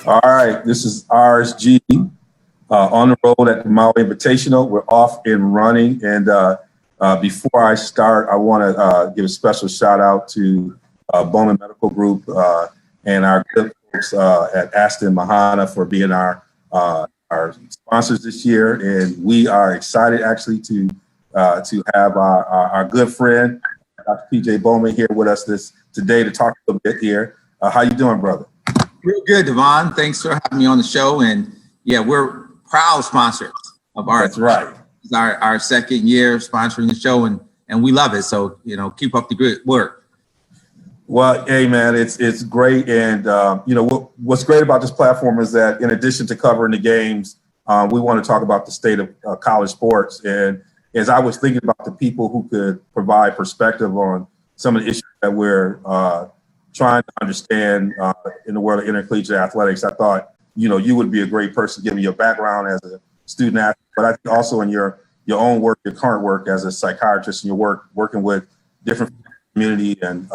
All right, this is RSG on the road at the Maui Invitational. We're off and running. And before I start, I want to give a special shout out to Bowman Medical Group and our good folks at Aston Mahana for being our sponsors this year. And we are excited actually to have our good friend, Dr. PJ Bowman, here with us today to talk a little bit here. How you doing, brother? Real good, Devon. Thanks for having me on the show. And yeah, we're proud sponsors of our. That's right. It's our second year sponsoring the show, and we love it. So, keep up the good work. Well, hey, man, it's great. And, what's great about this platform is that in addition to covering the games, we want to talk about the state of college sports. And as I was thinking about the people who could provide perspective on some of the issues that we're trying to understand in the world of intercollegiate athletics, I thought, you would be a great person given your background as a student athlete, but I think also in your own work, your current work as a psychiatrist, and your working with different community and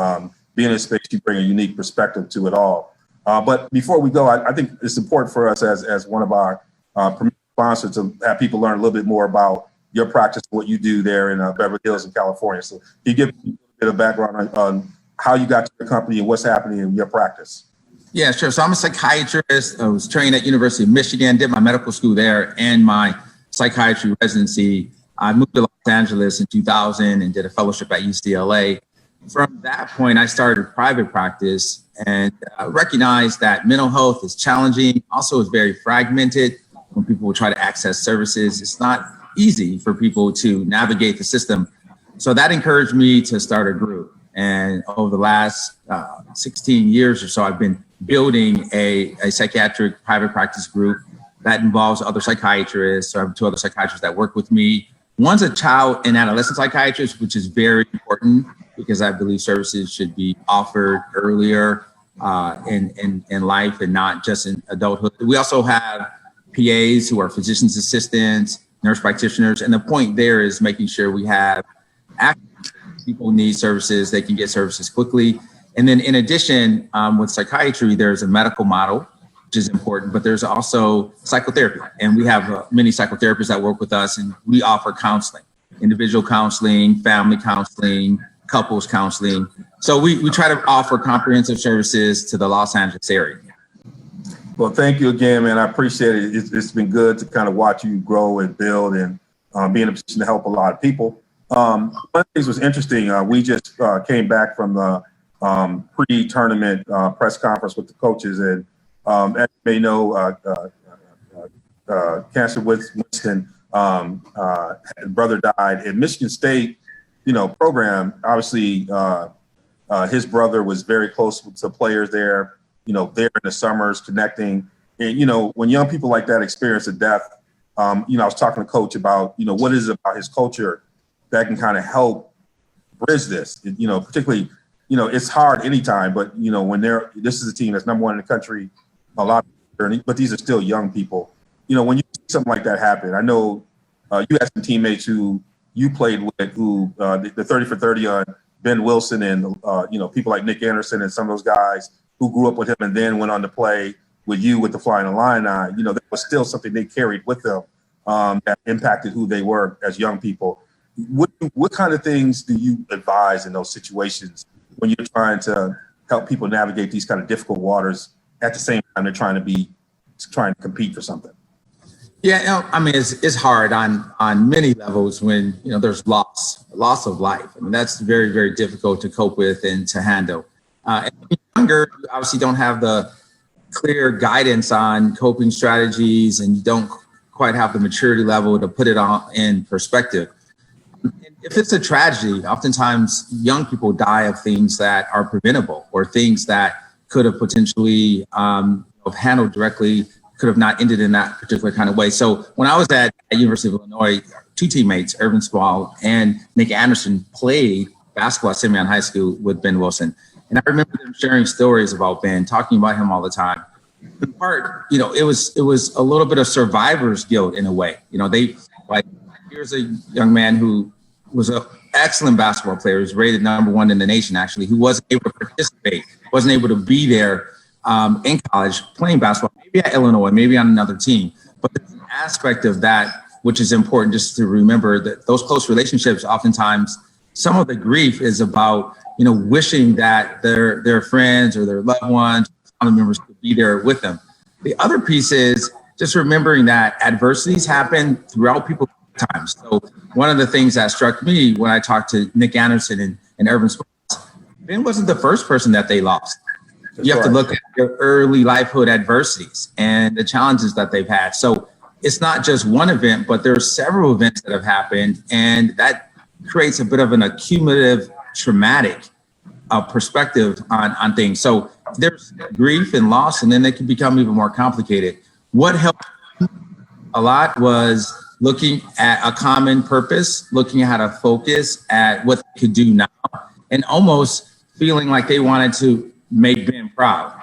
being in a space, you bring a unique perspective to it all. But before we go, I think it's important for us as one of our premier sponsors to have people learn a little bit more about your practice, what you do there in Beverly Hills in California. So can you give me a little bit of background on how you got to the company and what's happening in your practice? Yeah, sure. So I'm a psychiatrist. I was trained at University of Michigan, did my medical school there and my psychiatry residency. I moved to Los Angeles in 2000 and did a fellowship at UCLA. From that point, I started private practice and recognized that mental health is challenging. Also, it's very fragmented. When people try to access services, it's not easy for people to navigate the system. So that encouraged me to start a group. And over the last 16 years or so, I've been building a psychiatric private practice group that involves other psychiatrists. So I have two other psychiatrists that work with me. One's a child and adolescent psychiatrist, which is very important because I believe services should be offered earlier in life and not just in adulthood. We also have PAs who are physician's assistants, nurse practitioners. And the point there is making sure we have people need services, they can get services quickly. And then in addition, with psychiatry, there's a medical model, which is important, but there's also psychotherapy. And we have many psychotherapists that work with us, and we offer counseling, individual counseling, family counseling, couples counseling. So we try to offer comprehensive services to the Los Angeles area. Well, thank you again, man. I appreciate it. It's been good to kind of watch you grow and build and be in a position to help a lot of people. One of the things was interesting. We just came back from the pre-tournament press conference with the coaches, and as you may know, Cancer Winston, his brother died. In Michigan State, program, obviously his brother was very close to players there, there in the summers connecting. And, when young people like that experience a death, I was talking to Coach about, what is it about his culture that can kind of help bridge this, particularly, it's hard anytime, but, when this is a team that's number one in the country, a lot, but these are still young people. When you see something like that happen, I know you had some teammates who you played with who the 30 for 30 on Ben Wilson and, people like Nick Anderson and some of those guys who grew up with him and then went on to play with you with the Flying Illini. That was still something they carried with them that impacted who they were as young people. What kind of things do you advise in those situations when you're trying to help people navigate these kind of difficult waters at the same time they're trying to compete for something? Yeah, it's hard on many levels when there's loss of life. That's very, very difficult to cope with and to handle. And younger, you obviously don't have the clear guidance on coping strategies, and you don't quite have the maturity level to put it all in perspective. If it's a tragedy, oftentimes young people die of things that are preventable or things that could have potentially handled directly, could have not ended in that particular kind of way. So when I was at University of Illinois, two teammates, Irvin Spall and Nick Anderson, played basketball at Simeon High School with Ben Wilson. And I remember them sharing stories about Ben, talking about him all the time. In part, it was a little bit of survivor's guilt in a way. Here's a young man who was an excellent basketball player, was rated #1 in the nation, actually, who wasn't able to participate, wasn't able to be there in college playing basketball, maybe at Illinois, maybe on another team. But there's an aspect of that which is important just to remember that those close relationships, oftentimes, some of the grief is about, wishing that their friends or their loved ones, family members could be there with them. The other piece is just remembering that adversities happen throughout people's times. So one of the things that struck me when I talked to Nick Anderson and Urban Sports, Ben wasn't the first person that they lost. You have to look at their early lifehood adversities and the challenges that they've had. So it's not just one event, but there are several events that have happened, and that creates a bit of an accumulative traumatic perspective on things. So there's grief and loss, and then they can become even more complicated. What helped a lot was looking at a common purpose, looking at how to focus at what they could do now, and almost feeling like they wanted to make Ben proud.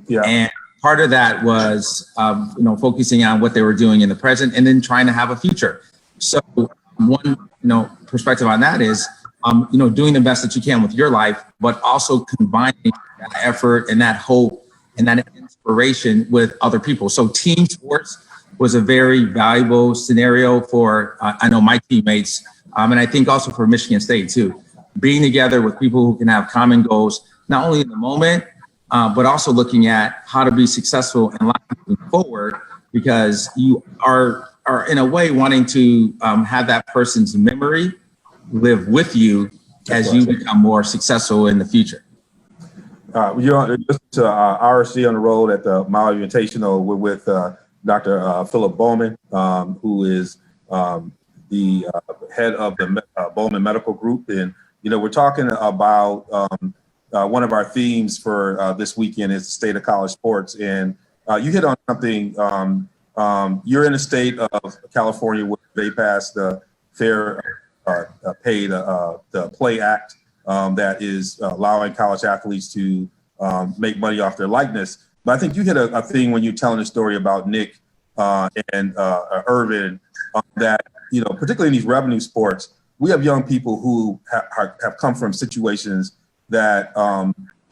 Yeah. And part of that was, focusing on what they were doing in the present and then trying to have a future. So one, perspective on that is, doing the best that you can with your life, but also combining that effort and that hope and that inspiration with other people. So team sports was a very valuable scenario for, I know my teammates, and I think also for Michigan State too, being together with people who can have common goals, not only in the moment, but also looking at how to be successful in life moving forward, because you are in a way wanting to have that person's memory live with you as you become more successful in the future. You're listening to RSG on the road at the Mile Invitational. We're with Dr. Phillip Bowman, who is the head of the Bowman Medical Group. And, we're talking about one of our themes for this weekend is the state of college sports. And you hit on something. You're in the state of California where they passed the Fair Pay the Play Act that is allowing college athletes to make money off their likeness. But I think you hit a thing when you're telling a story about Nick and Irvin that, particularly in these revenue sports, we have young people who have come from situations that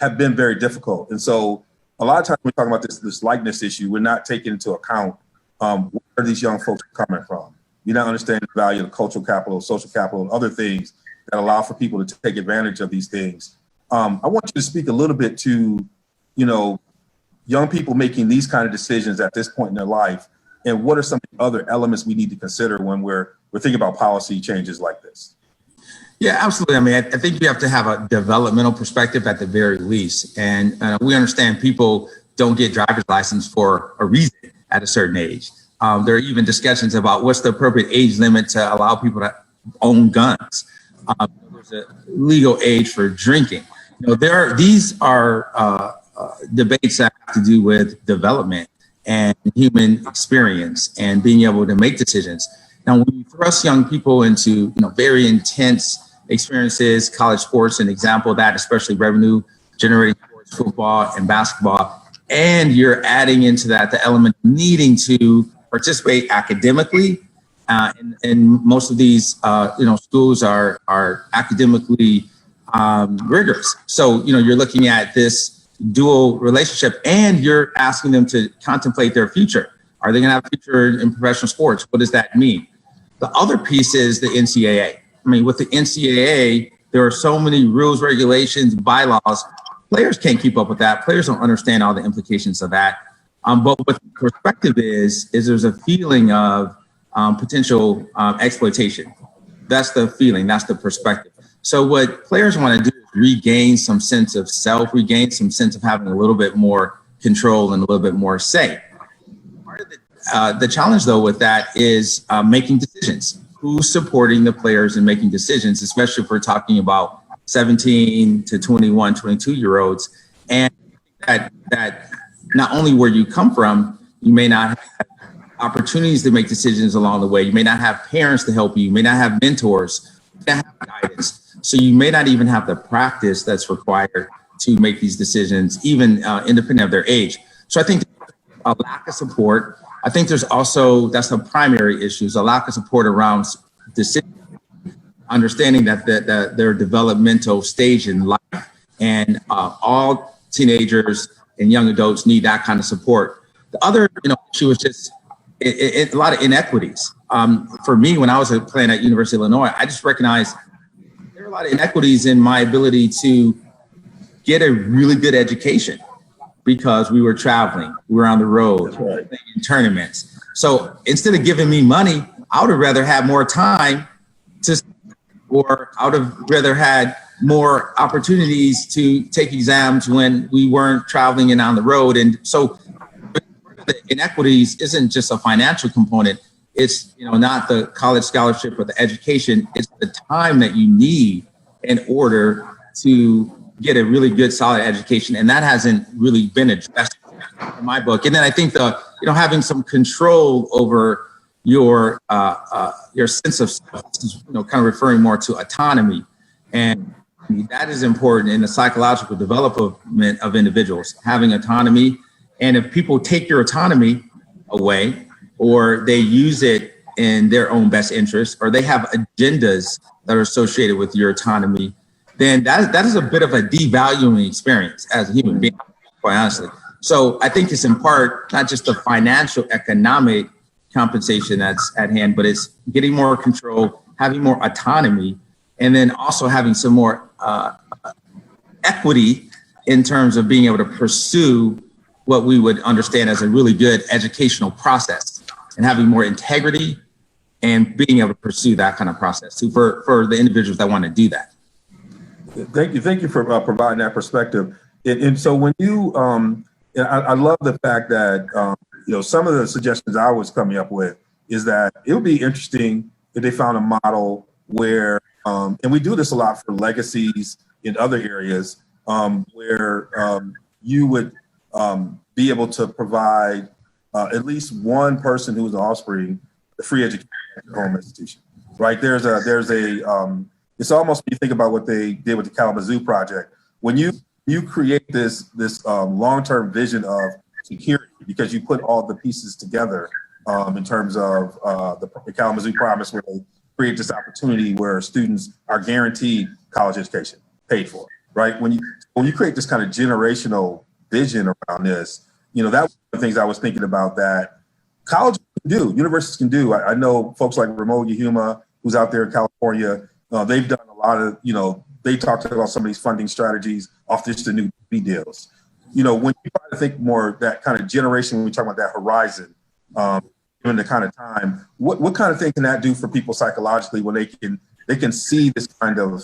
have been very difficult. And so a lot of times when we're talking about this likeness issue, we're not taking into account where these young folks are coming from. You're not understanding the value of cultural capital, social capital, and other things that allow for people to take advantage of these things. I want you to speak a little bit to, young people making these kind of decisions at this point in their life, and what are some of the other elements we need to consider when we're thinking about policy changes like this? Yeah, absolutely. I mean, I think you have to have a developmental perspective at the very least. And we understand people don't get driver's license for a reason at a certain age. There are even discussions about what's the appropriate age limit to allow people to own guns. There's a legal age for drinking. These are debates that have to do with development and human experience and being able to make decisions. Now, when you thrust young people into very intense experiences, college sports, an example of that, especially revenue generating sports, football and basketball, and you're adding into that the element of needing to participate academically, and most of these schools are academically rigorous. So you're looking at this dual relationship, and you're asking them to contemplate their future. Are they going to have a future in professional sports? What does that mean? The other piece is the NCAA. I mean, with the NCAA, there are so many rules, regulations, bylaws. Players can't keep up with that. Players don't understand all the implications of that. But what the perspective is there's a feeling of potential exploitation. That's the feeling. That's the perspective. So what players want to do is regain some sense of self, regain some sense of having a little bit more control and a little bit more say. Part of the challenge, though, with that is making decisions. Who's supporting the players in making decisions, especially if we're talking about 17 to 21, 22-year-olds. And that not only where you come from, you may not have opportunities to make decisions along the way. You may not have parents to help you. You may not have mentors, you may not have guidance. So you may not even have the practice that's required to make these decisions, even independent of their age. So I think a lack of support. I think there's also, that's the primary issues, a lack of support around decision, understanding that their developmental stage in life, and all teenagers and young adults need that kind of support. The other, issue was just a lot of inequities. For me, when I was playing at University of Illinois, I just recognized there were a lot of inequities in my ability to get a really good education because we were traveling, we were on the road, playing in tournaments. So instead of giving me money, I would have rather had more time or I would have rather had more opportunities to take exams when we weren't traveling and on the road. And so the inequities isn't just a financial component. It's, not the college scholarship or the education. It's the time that you need in order to get a really good, solid education. And that hasn't really been addressed in my book. And then I think having some control over your sense of self, kind of referring more to autonomy. And that is important in the psychological development of individuals, having autonomy. And if people take your autonomy away, or they use it in their own best interest, or they have agendas that are associated with your autonomy, then that is a bit of a devaluing experience as a human being, quite honestly. So I think it's in part not just the financial, economic compensation that's at hand, but it's getting more control, having more autonomy, and then also having some more equity in terms of being able to pursue what we would understand as a really good educational process, and having more integrity and being able to pursue that kind of process too, for the individuals that want to do that. Thank you for providing that perspective. And so when you, I love the fact that, some of the suggestions I was coming up with is that it would be interesting if they found a model where, and we do this a lot for legacies in other areas, where you would be able to provide at least one person who is an offspring the free education at your home institution, right? There's a it's almost when you think about what they did with the Kalamazoo project. When you create this long-term vision of security, because you put all the pieces together in terms of the Kalamazoo Promise, where they create this opportunity where students are guaranteed college education, paid for, right? When you create this kind of generational vision around this, that was one of the things I was thinking about that colleges can do, universities can do. I know folks like Ramon Yahuma, who's out there in California, they've done a lot of, they talked about some of these funding strategies off just the new B deals. When you try to think more that kind of generation, when we talk about that horizon, given the kind of time, what kind of thing can that do for people psychologically when they can see this kind of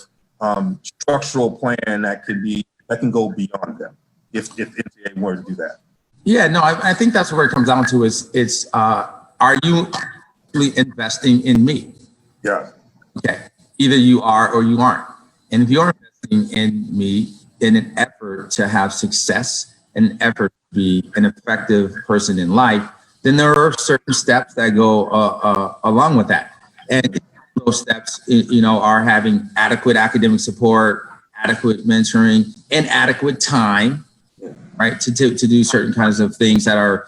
structural plan that can go beyond them if NCAA were to do that? Yeah, no, I think that's where it comes down to is are you really investing in me? Yeah. Okay. Either you are or you aren't. And if you're investing in me in an effort to have success, an effort to be an effective person in life, then there are certain steps that go along with that. And those steps, are having adequate academic support, adequate mentoring, and adequate time, right, to do certain kinds of things that are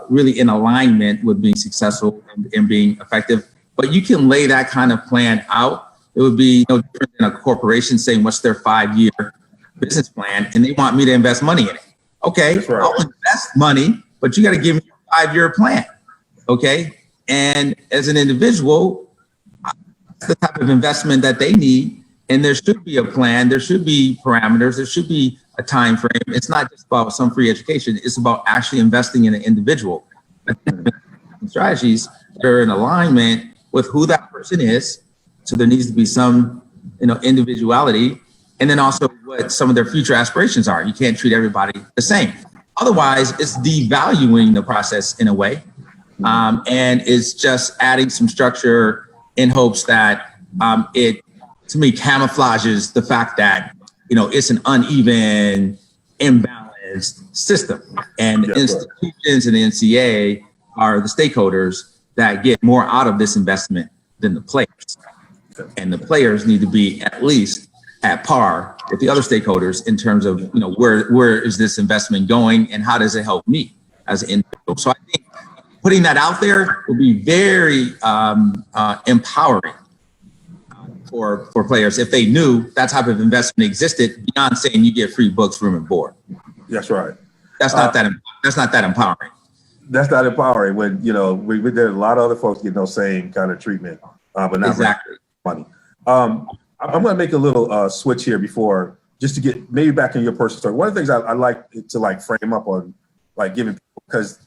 really in alignment with being successful and being effective. But you can lay that kind of plan out. It would be no different than a corporation saying what's their 5-year business plan, and they want me to invest money in it. Okay, right. I'll invest money, but you got to give me a 5-year plan. Okay, and as an individual, that's the type of investment that they need, and there should be a plan. There should be parameters. There should be a time frame. It's not just about some free education. It's about actually investing in an individual. Strategies that are in alignment with who that person is. So there needs to be some, individuality, and then also what some of their future aspirations are. You can't treat everybody the same. Otherwise, it's devaluing the process in a way, and it's just adding some structure in hopes that it, to me, camouflages the fact that it's an uneven, imbalanced system, and institutions and the NCAA are the stakeholders that get more out of this investment than the players. And the players need to be at least at par with the other stakeholders in terms of, where is this investment going and how does it help me as an individual? So I think putting that out there will be very empowering for players if they knew that type of investment existed beyond saying you get free books, room and board. That's right. That's not that empowering. That's not empowering when, there's a lot of other folks getting those same kind of treatment, but not Exactly. money. I'm going to make a little switch here before, just to get maybe back in your personal story. One of the things I like to frame up on, giving people, because,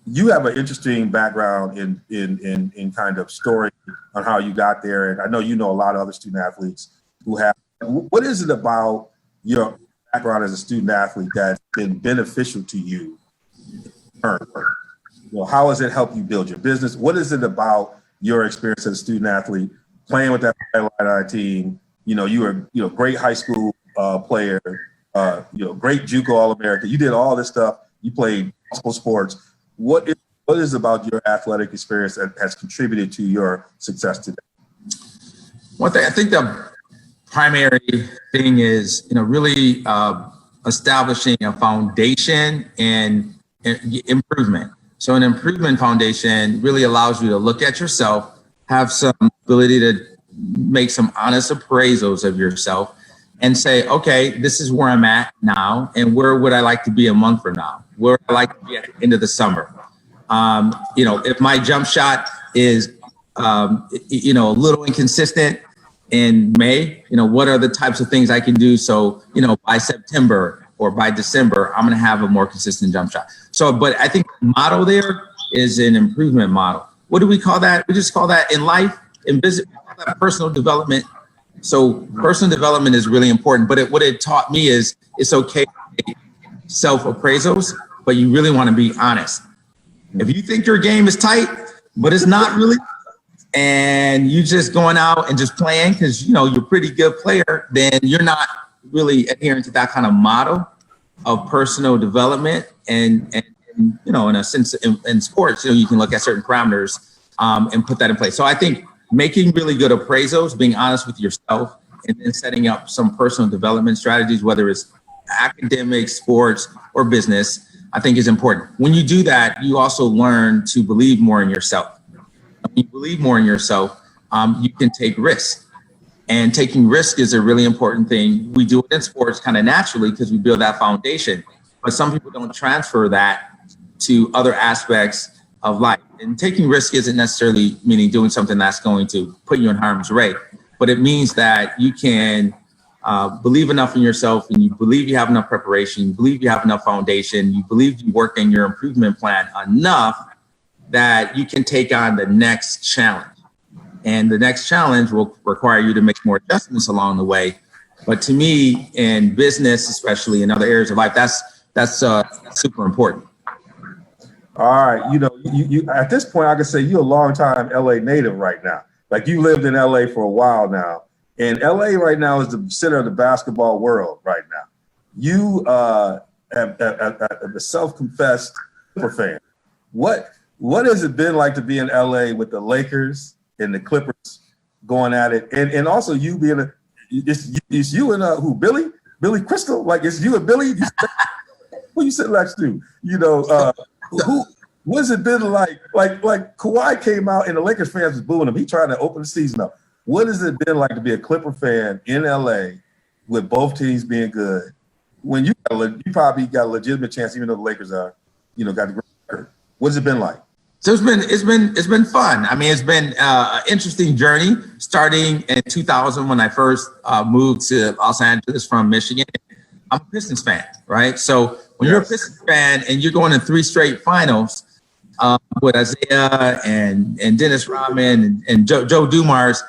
you have an interesting background in kind of story on how you got there. And I know a lot of other student athletes who have. What is it about your background as a student athlete that's been beneficial to you? How has it helped you build your business? What is it about your experience as a student athlete playing with that Illini team? You were great high school player, great JUCO All-American. You did all this stuff. You played multiple sports. What is about your athletic experience that has contributed to your success today? One thing, I think the primary thing is, really establishing a foundation and improvement. So an improvement foundation really allows you to look at yourself, have some ability to make some honest appraisals of yourself and say, okay, this is where I'm at now. And where would I like to be a month from now? Where would I like to be at the end of the summer? If my jump shot is, a little inconsistent in May, what are the types of things I can do? So, by September or by December, I'm going to have a more consistent jump shot. So, but I think the motto there is an improvement model. What do we call that? We just call that in life, in business, we call that personal development. So personal development is really important, but what it taught me is it's okay to make self-appraisals, but you really want to be honest. If you think your game is tight, but it's not really, and you just going out and just playing because, you're a pretty good player, then you're not really adhering to that kind of model of personal development. And in a sense, in sports, you can look at certain parameters and put that in place. So I think making really good appraisals, being honest with yourself, and then setting up some personal development strategies, whether it's academic, sports, or business, I think is important. When you do that, you also learn to believe more in yourself. When you believe more in yourself, you can take risks. And taking risk is a really important thing. We do it in sports kind of naturally because we build that foundation. But some people don't transfer that to other aspects of life. And taking risk isn't necessarily meaning doing something that's going to put you in harm's way, but it means that you can believe enough in yourself, and you believe you have enough preparation, you believe you have enough foundation, you believe you work in your improvement plan enough that you can take on the next challenge. And the next challenge will require you to make more adjustments along the way. But to me, in business, especially in other areas of life, that's super important. All right. You at this point, I can say you're a long time LA native right now. Like you lived in LA for a while now. And LA right now is the center of the basketball world right now. You have a self-confessed Clipper fan. What has it been like to be in LA with the Lakers and the Clippers going at it? And also you being it's you and who, Billy Crystal? Like it's you and Billy? Who you sit next to? What has it been like? Like Kawhi came out and the Lakers fans was booing him. He tried to open the season up. What has it been like to be a Clipper fan in LA with both teams being good? When you probably got a legitimate chance, even though the Lakers are, got the great record. What has it been like? So it's been fun. I mean, it's been an interesting journey starting in 2000 when I first moved to Los Angeles from Michigan. I'm a Pistons fan, right? So when you're a Pistons fan and you're going to 3 straight finals with Isaiah and Dennis Rodman and Joe Dumars,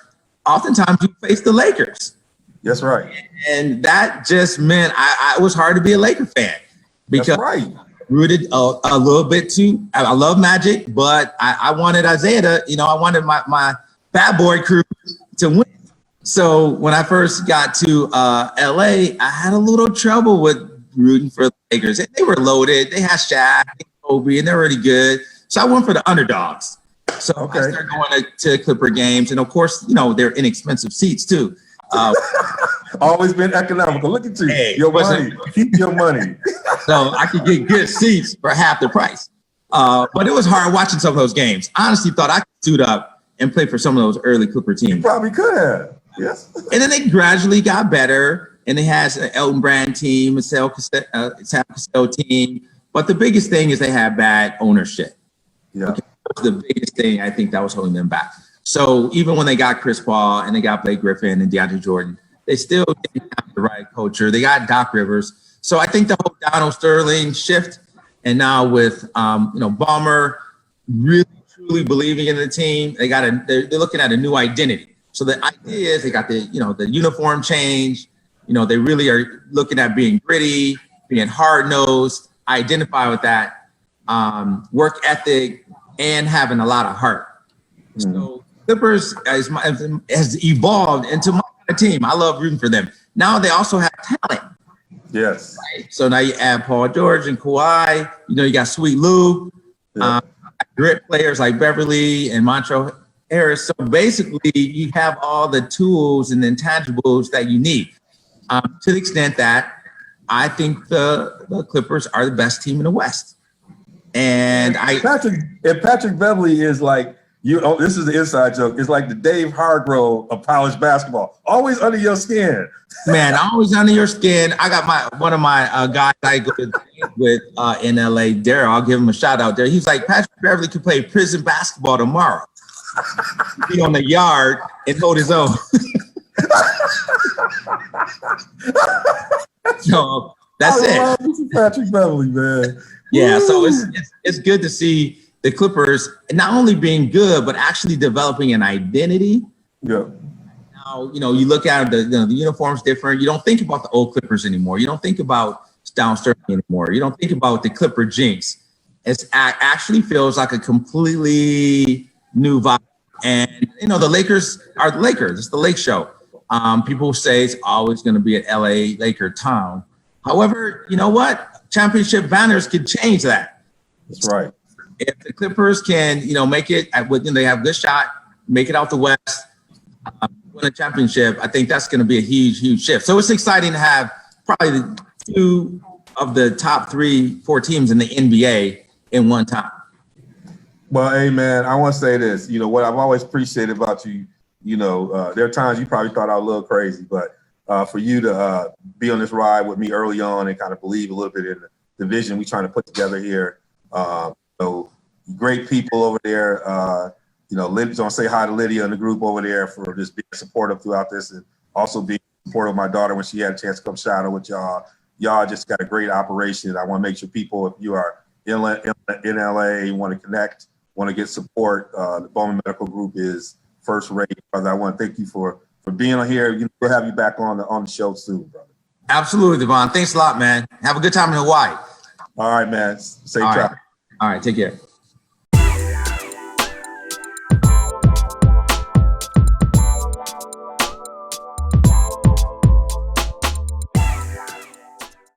oftentimes you face the Lakers. That's right. And that just meant it was hard to be a Laker fan because rooted a little bit too. I love Magic, but I wanted Isaiah to, I wanted my bad boy crew to win. So when I first got to LA, I had a little trouble with rooting for the Lakers. They were loaded. They had Shaq, Kobe, and they're already good. So I went for the underdogs. So I started going to Clipper games. And of course, they're inexpensive seats too. Always been economical. Look at you. Hey, your money. Keep your money. So I could get good seats for half the price. But it was hard watching some of those games. I honestly thought I could suit up and play for some of those early Clipper teams. You probably could have. Yes. And then they gradually got better. and it has an Elton Brand team, a Sam Cassell team. But the biggest thing is they have bad ownership. Yeah. Okay? That was the biggest thing I think that was holding them back. So even when they got Chris Paul and they got Blake Griffin and DeAndre Jordan, they still didn't have the right culture. They got Doc Rivers. So I think the whole Donald Sterling shift, and now with Ballmer really truly believing in the team, they're looking at a new identity. So the idea is they got the uniform change. They really are looking at being gritty, being hard nosed, identify with that work ethic, and having a lot of heart. Mm-hmm. So Clippers has evolved into my kind of team. I love rooting for them. Now they also have talent. Yes. Right? So now you add Paul George and Kawhi. You got Sweet Lou, grit players like Beverly and Montrezl Harris. So basically, you have all the tools and intangibles that you need. To the extent that I think the Clippers are the best team in the West. And Patrick Beverly is like, this is the inside joke. It's like the Dave Hargrove of college basketball. Always under your skin. Man, always under your skin. I got one of my guys I go with in LA, Daryl. I'll give him a shout out there. He's like, Patrick Beverly could play prison basketball tomorrow. Be on the yard and hold his own. So that's it. Patrick Beverly, man. Yeah, so it's good to see the Clippers not only being good, but actually developing an identity. Yeah. Now, you look at the uniforms different. You don't think about the old Clippers anymore. You don't think about Donald Sterling anymore. You don't think about the Clipper jinx. It actually feels like a completely new vibe. And, the Lakers are the Lakers. It's the Lake Show. People say it's always going to be an LA Laker town. However, you know what? Championship banners could change that. That's right. If the Clippers can, make it, they have a good shot, make it out the West, win a championship, I think that's going to be a huge, huge shift. So it's exciting to have probably two of the top 3-4 teams in the NBA in one time. Well, hey, man, I want to say this. What I've always appreciated about you, there are times you probably thought I was a little crazy, but for you to be on this ride with me early on and kind of believe a little bit in the vision we're trying to put together here. Great people over there. Lydia's gonna say hi to Lydia in the group over there for just being supportive throughout this, and also being supportive of my daughter when she had a chance to come shadow with y'all. Y'all just got a great operation. I want to make sure people, if you are in LA, you want to connect, want to get support, the Bowman Medical Group is first rate, brother. I want to thank you for being on here. We'll have you back on the show soon, brother. Absolutely, Devon. Thanks a lot, man. Have a good time in Hawaii. All right, man. Safe travel. All right, take care.